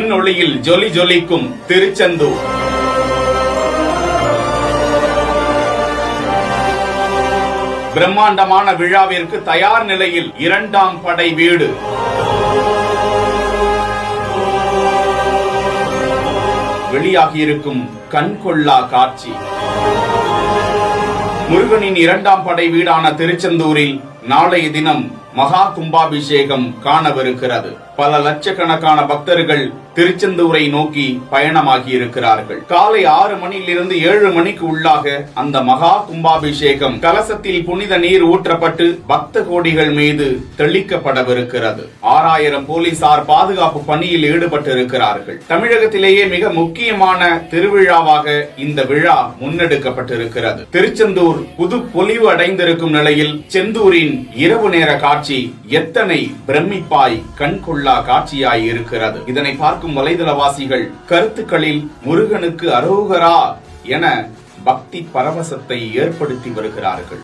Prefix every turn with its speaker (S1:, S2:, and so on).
S1: பெண் ஒளியில் ஜொலி ஜொலிக்கும் திருச்செந்தூர். பிரம்மாண்டமான விழாவிற்கு தயார் நிலையில் 2ஆம் படை வீடு. வெளியாகியிருக்கும் கண்கொள்ளா காட்சி. முருகனின் 2ஆம் படை வீடான திருச்செந்தூரில் நாளைய தினம் மகா கும்பாபிஷேகம் காணவிருக்கிறது. பல லட்சக்கணக்கான பக்தர்கள் திருச்செந்தூரை நோக்கி பயணமாகி இருக்கிறார்கள். காலை 6 மணியிலிருந்து 7 மணிக்கு உள்ளாக அந்த மகா கும்பாபிஷேகம் கலசத்தில் புனித நீர் ஊற்றப்பட்டு பக்த கோடிகள் மீது தெளிக்கப்படவிருக்கிறது. 6000 போலீசார் பாதுகாப்பு பணியில் ஈடுபட்டு இருக்கிறார்கள். தமிழகத்திலேயே மிக முக்கியமான திருவிழாவாக இந்த விழா முன்னெடுக்கப்பட்டிருக்கிறது. திருச்செந்தூர் புது பொலிவு அடைந்திருக்கும் நிலையில் செந்தூரின் இரவு நேர காட்சி எத்தனை பிரமிப்பாய் கண்கொள்ளா காட்சியாய் இருக்கிறது. இதனை பார்க்கும் வலைதளவாசிகள் கருத்துக்களில் முருகனுக்கு அரோகரா என பக்தி பரவசத்தை ஏற்படுத்தி வருகிறார்கள்.